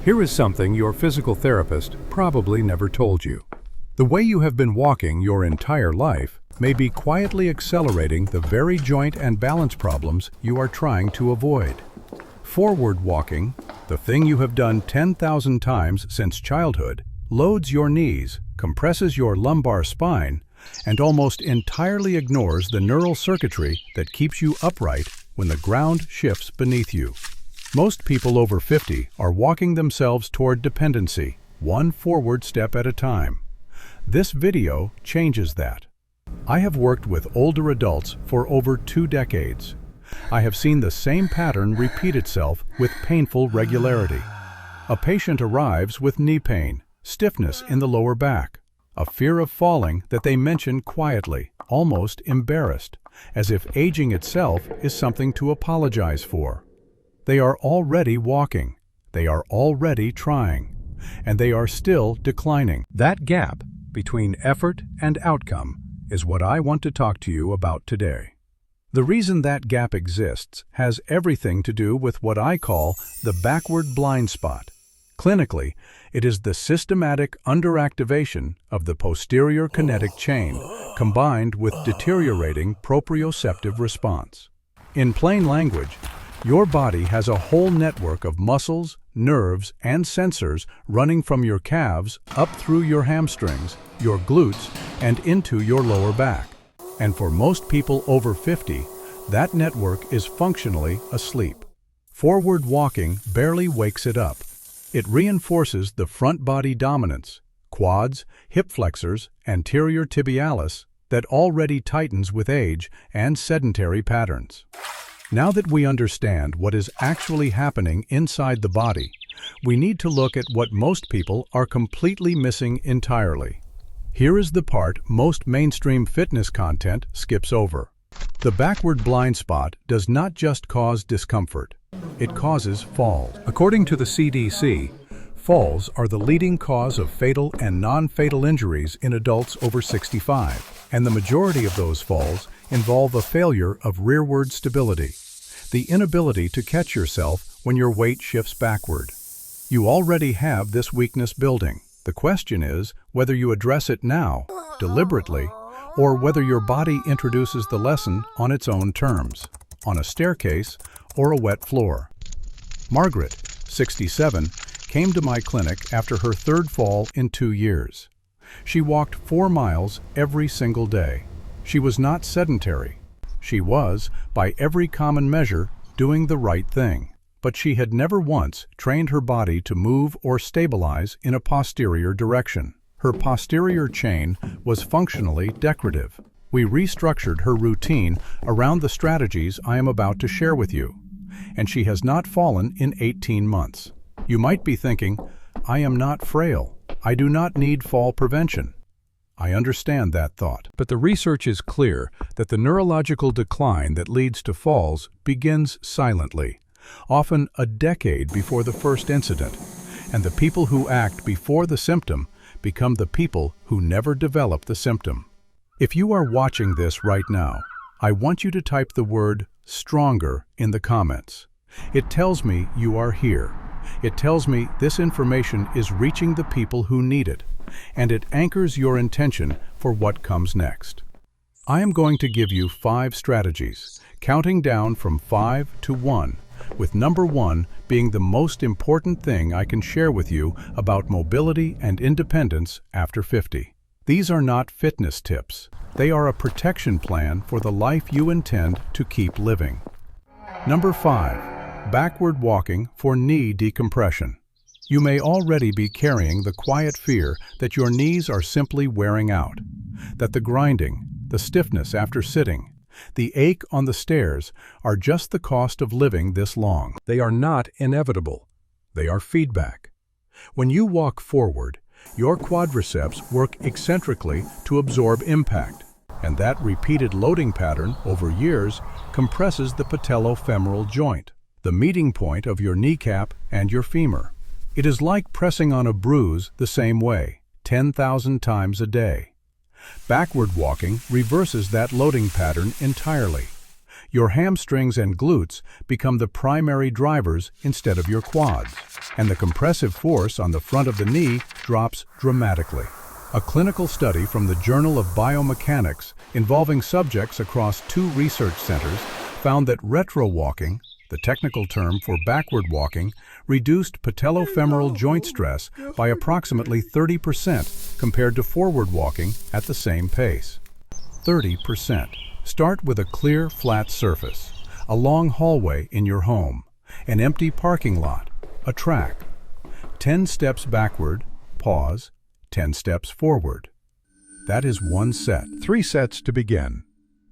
Here is something your physical therapist probably never told you. The way you have been walking your entire life may be quietly accelerating the very joint and balance problems you are trying to avoid. Forward walking, the thing you have done 10,000 times since childhood, loads your knees, compresses your lumbar spine, and almost entirely ignores the neural circuitry that keeps you upright when the ground shifts beneath you. Most people over 50 are walking themselves toward dependency, one forward step at a time. This video changes that. I have worked with older adults for over 2 decades. I have seen the same pattern repeat itself with painful regularity. A patient arrives with knee pain, stiffness in the lower back, a fear of falling that they mention quietly, almost embarrassed, as if aging itself is something to apologize for. They are already walking, they are already trying, and they are still declining. That gap between effort and outcome is what I want to talk to you about today. The reason that gap exists has everything to do with what I call the backward blind spot. Clinically, it is the systematic underactivation of the posterior kinetic chain combined with deteriorating proprioceptive response. In plain language, your body has a whole network of muscles, nerves, and sensors running from your calves up through your hamstrings, your glutes, and into your lower back. And for most people over 50, that network is functionally asleep. Forward walking barely wakes it up. It reinforces the front body dominance, quads, hip flexors, anterior tibialis, that already tightens with age and sedentary patterns. Now that we understand what is actually happening inside the body, we need to look at what most people are completely missing entirely. Here is the part most mainstream fitness content skips over. The backward blind spot does not just cause discomfort, it causes falls. According to the CDC, falls are the leading cause of fatal and non-fatal injuries in adults over 65, and the majority of those falls involve a failure of rearward stability, the inability to catch yourself when your weight shifts backward. You already have this weakness building. The question is whether you address it now, deliberately, or whether your body introduces the lesson on its own terms, on a staircase or a wet floor. Margaret, 67, came to my clinic after her 3rd fall in 2 years. She walked 4 miles every single day. She was not sedentary. She was, by every common measure, doing the right thing. But she had never once trained her body to move or stabilize in a posterior direction. Her posterior chain was functionally decorative. We restructured her routine around the strategies I am about to share with you, and she has not fallen in 18 months. You might be thinking, I am not frail. I do not need fall prevention. I understand that thought. But the research is clear that the neurological decline that leads to falls begins silently, often a decade before the first incident, and the people who act before the symptom become the people who never develop the symptom. If you are watching this right now, I want you to type the word stronger in the comments. It tells me you are here. It tells me this information is reaching the people who need it, and it anchors your intention for what comes next. I am going to give you 5 strategies, counting down from 5 to 1, with number 1 being the most important thing I can share with you about mobility and independence after 50. These are not fitness tips. They are a protection plan for the life you intend to keep living. Number 5, backward walking for knee decompression. You may already be carrying the quiet fear that your knees are simply wearing out, that the grinding, the stiffness after sitting, the ache on the stairs are just the cost of living this long. They are not inevitable. They are feedback. When you walk forward, your quadriceps work eccentrically to absorb impact, and that repeated loading pattern over years compresses the patellofemoral joint, the meeting point of your kneecap and your femur. It is like pressing on a bruise the same way, 10,000 times a day. Backward walking reverses that loading pattern entirely. Your hamstrings and glutes become the primary drivers instead of your quads, and the compressive force on the front of the knee drops dramatically. A clinical study from the Journal of Biomechanics involving subjects across 2 research centers found that retro-walking, the technical term for backward walking, reduced patellofemoral joint stress by approximately 30% compared to forward walking at the same pace. 30%. Start with a clear, flat surface, a long hallway in your home, an empty parking lot, a track. 10 steps backward, pause, 10 steps forward. That is 1 set. 3 sets to begin.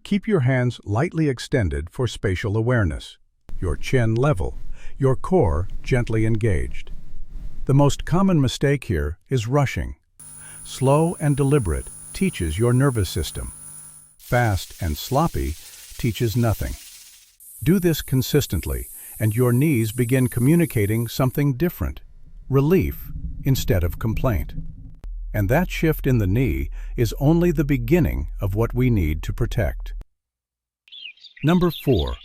Keep your hands lightly extended for spatial awareness, your chin level, your core gently engaged. The most common mistake here is rushing. Slow and deliberate teaches your nervous system. Fast and sloppy teaches nothing. Do this consistently, and your knees begin communicating something different, relief instead of complaint. And that shift in the knee is only the beginning of what we need to protect. Number 4.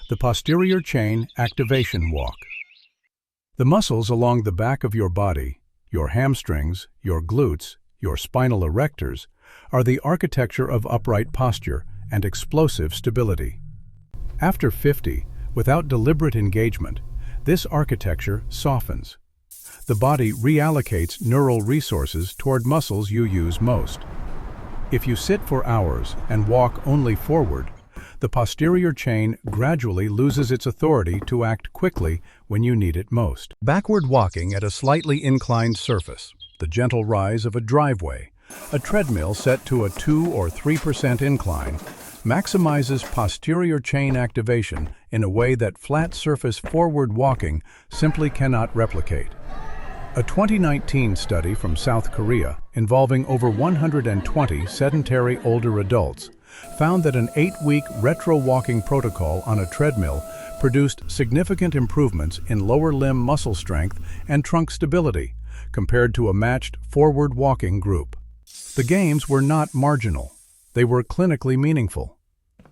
The posterior chain activation walk. The muscles along the back of your body, your hamstrings, your glutes, your spinal erectors, are the architecture of upright posture and explosive stability. After 50, without deliberate engagement, this architecture softens. The body reallocates neural resources toward muscles you use most. If you sit for hours and walk only forward, the posterior chain gradually loses its authority to act quickly when you need it most. Backward walking at a slightly inclined surface, the gentle rise of a driveway, a treadmill set to a 2 or 3% incline, maximizes posterior chain activation in a way that flat surface forward walking simply cannot replicate. A 2019 study from South Korea involving over 120 sedentary older adults found that an 8-week retro-walking protocol on a treadmill produced significant improvements in lower limb muscle strength and trunk stability compared to a matched forward walking group. The gains were not marginal. They were clinically meaningful.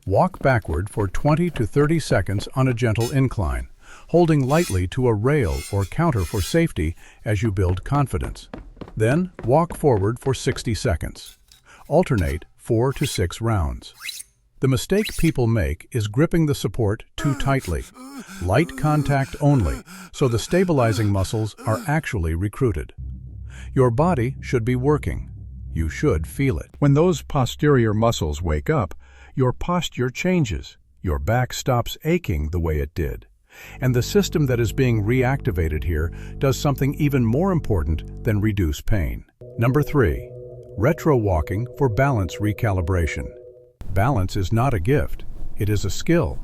Walk backward for 20 to 30 seconds on a gentle incline, holding lightly to a rail or counter for safety as you build confidence. Then, walk forward for 60 seconds. Alternate 4 to 6 rounds. The mistake people make is gripping the support too tightly. Light contact only, so the stabilizing muscles are actually recruited. Your body should be working. You should feel it. When those posterior muscles wake up, your posture changes. Your back stops aching the way it did. And the system that is being reactivated here does something even more important than reduce pain. Number 3. Retro-walking for balance recalibration. Balance is not a gift, it is a skill.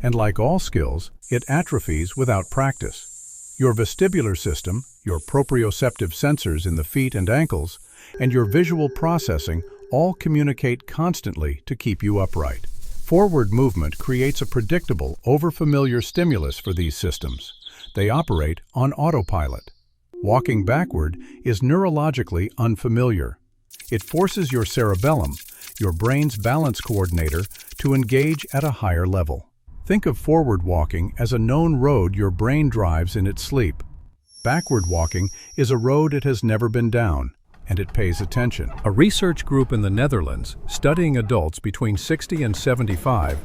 And like all skills, it atrophies without practice. Your vestibular system, your proprioceptive sensors in the feet and ankles, and your visual processing all communicate constantly to keep you upright. Forward movement creates a predictable, overfamiliar stimulus for these systems. They operate on autopilot. Walking backward is neurologically unfamiliar. It forces your cerebellum, your brain's balance coordinator, to engage at a higher level. Think of forward walking as a known road your brain drives in its sleep. Backward walking is a road it has never been down, and it pays attention. A research group in the Netherlands, studying adults between 60 and 75,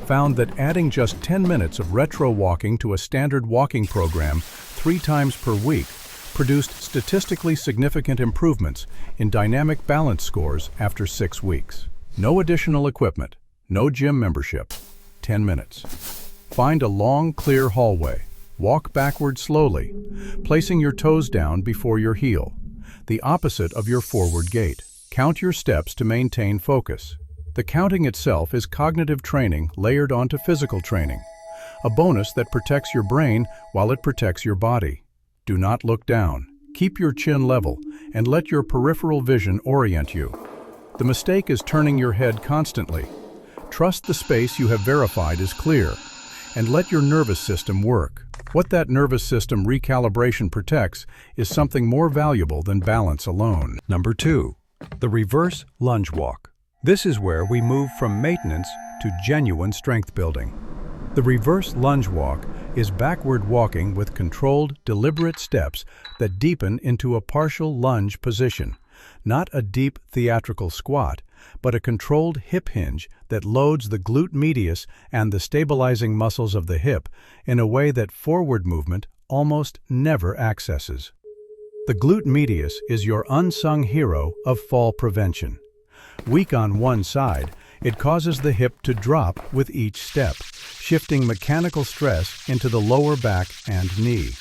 found that adding just 10 minutes of retro-walking to a standard walking program 3 times per week produced statistically significant improvements in dynamic balance scores after 6 weeks. No additional equipment, no gym membership. 10 minutes. Find a long, clear hallway. Walk backward slowly, placing your toes down before your heel, the opposite of your forward gait. Count your steps to maintain focus. The counting itself is cognitive training layered onto physical training, a bonus that protects your brain while it protects your body. Do not look down. Keep your chin level and let your peripheral vision orient you. The mistake is turning your head constantly. Trust the space you have verified is clear, and let your nervous system work. What that nervous system recalibration protects is something more valuable than balance alone. Number 2. The reverse lunge walk. This is where we move from maintenance to genuine strength building. The reverse lunge walk is backward walking with controlled, deliberate steps that deepen into a partial lunge position, not a deep theatrical squat, but a controlled hip hinge that loads the glute medius and the stabilizing muscles of the hip in a way that forward movement almost never accesses. The glute medius is your unsung hero of fall prevention. Weak on one side, it causes the hip to drop with each step, shifting mechanical stress into the lower back and knee.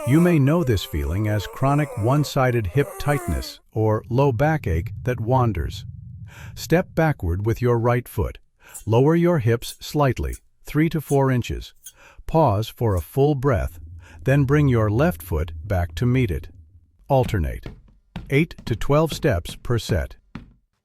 You may know this feeling as chronic one-sided hip tightness or low backache that wanders. Step backward with your right foot. Lower your hips slightly, 3 to 4 inches. Pause for a full breath, then bring your left foot back to meet it. Alternate. 8 to 12 steps per set.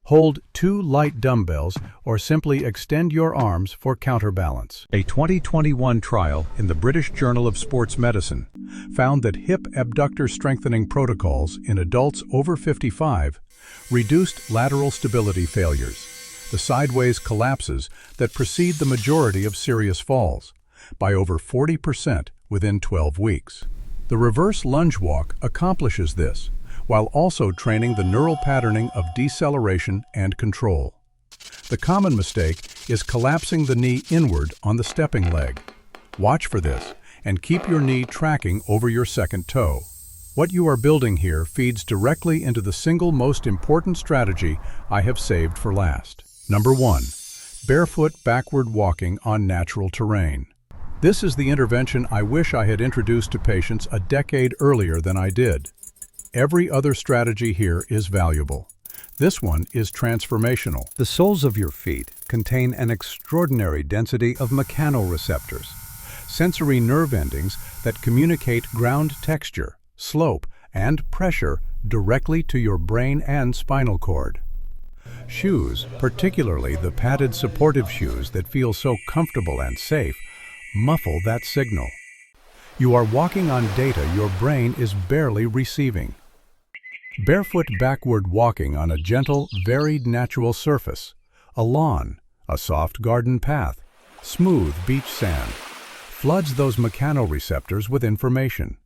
Hold 2 light dumbbells or simply extend your arms for counterbalance. A 2021 trial in the British Journal of Sports Medicine found that hip abductor strengthening protocols in adults over 55 reduced lateral stability failures, the sideways collapses that precede the majority of serious falls, by over 40% within 12 weeks. The reverse lunge walk accomplishes this, while also training the neural patterning of deceleration and control. The common mistake is collapsing the knee inward on the stepping leg. Watch for this and keep your knee tracking over your second toe. What you are building here feeds directly into the single most important strategy I have saved for last. Number 1. Barefoot backward walking on natural terrain. This is the intervention I wish I had introduced to patients a decade earlier than I did. Every other strategy here is valuable. This one is transformational. The soles of your feet contain an extraordinary density of mechanoreceptors, sensory nerve endings that communicate ground texture, slope, and pressure directly to your brain and spinal cord. Shoes, particularly the padded supportive shoes that feel so comfortable and safe, muffle that signal. You are walking on data your brain is barely receiving. Barefoot backward walking on a gentle, varied natural surface, a lawn, a soft garden path, smooth beach sand, floods those mechanoreceptors with information.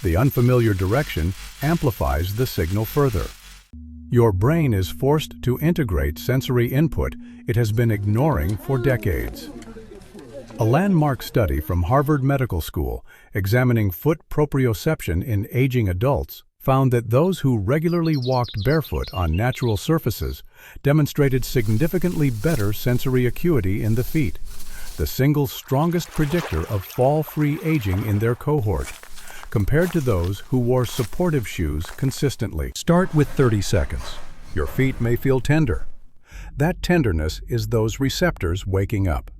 The unfamiliar direction amplifies the signal further. Your brain is forced to integrate sensory input it has been ignoring for decades. A landmark study from Harvard Medical School examining foot proprioception in aging adults found that those who regularly walked barefoot on natural surfaces demonstrated significantly better sensory acuity in the feet, the single strongest predictor of fall-free aging in their cohort, compared to those who wore supportive shoes consistently. Start with 30 seconds. Your feet may feel tender. That tenderness is those receptors waking up.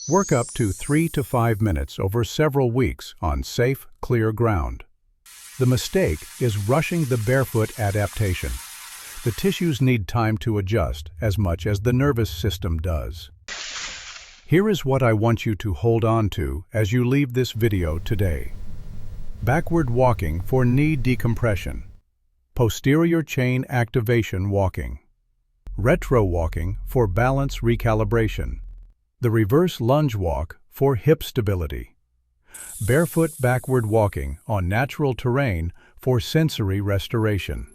Work up to 3 to 5 minutes over several weeks on safe, clear ground. The mistake is rushing the barefoot adaptation. The tissues need time to adjust as much as the nervous system does. Here is what I want you to hold on to as you leave this video today. Backward walking for knee decompression. Posterior chain activation walking. Retro walking for balance recalibration. The reverse lunge walk for hip stability. Barefoot backward walking on natural terrain for sensory restoration.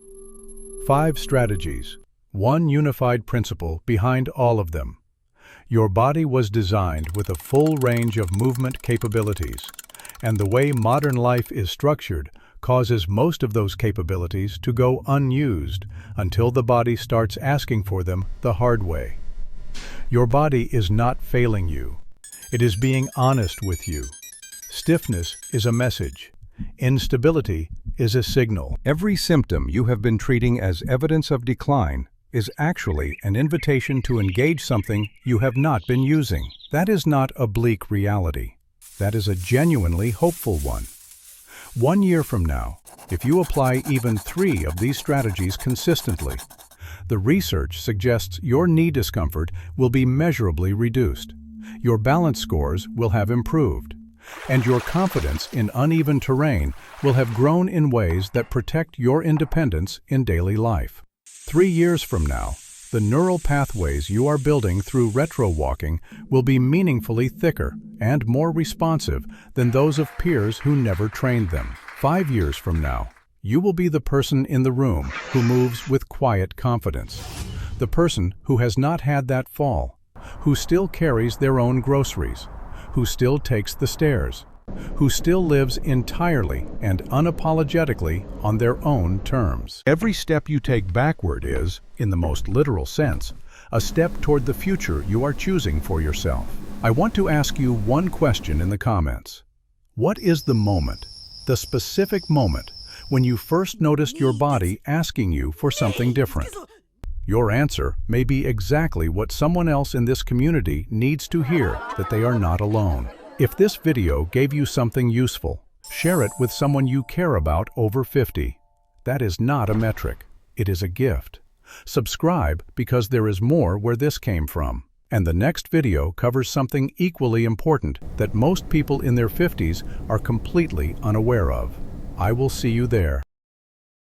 5 strategies. One unified principle behind all of them. Your body was designed with a full range of movement capabilities, and the way modern life is structured causes most of those capabilities to go unused until the body starts asking for them the hard way. Your body is not failing you. It is being honest with you. Stiffness is a message. Instability is a signal. Every symptom you have been treating as evidence of decline is actually an invitation to engage something you have not been using. That is not a bleak reality. That is a genuinely hopeful one. 1 year from now, if you apply even 3 of these strategies consistently, the research suggests your knee discomfort will be measurably reduced, your balance scores will have improved, and your confidence in uneven terrain will have grown in ways that protect your independence in daily life. 3 years from now, the neural pathways you are building through retro walking will be meaningfully thicker and more responsive than those of peers who never trained them. 5 years from now, you will be the person in the room who moves with quiet confidence, the person who has not had that fall, who still carries their own groceries, who still takes the stairs, who still lives entirely and unapologetically on their own terms. Every step you take backward is, in the most literal sense, a step toward the future you are choosing for yourself. I want to ask you one question in the comments. What is the moment, the specific moment, when you first noticed your body asking you for something different? Your answer may be exactly what someone else in this community needs to hear, that they are not alone. If this video gave you something useful, share it with someone you care about over 50. That is not a metric. It is a gift. Subscribe because there is more where this came from. And the next video covers something equally important that most people in their 50s are completely unaware of. I will see you there.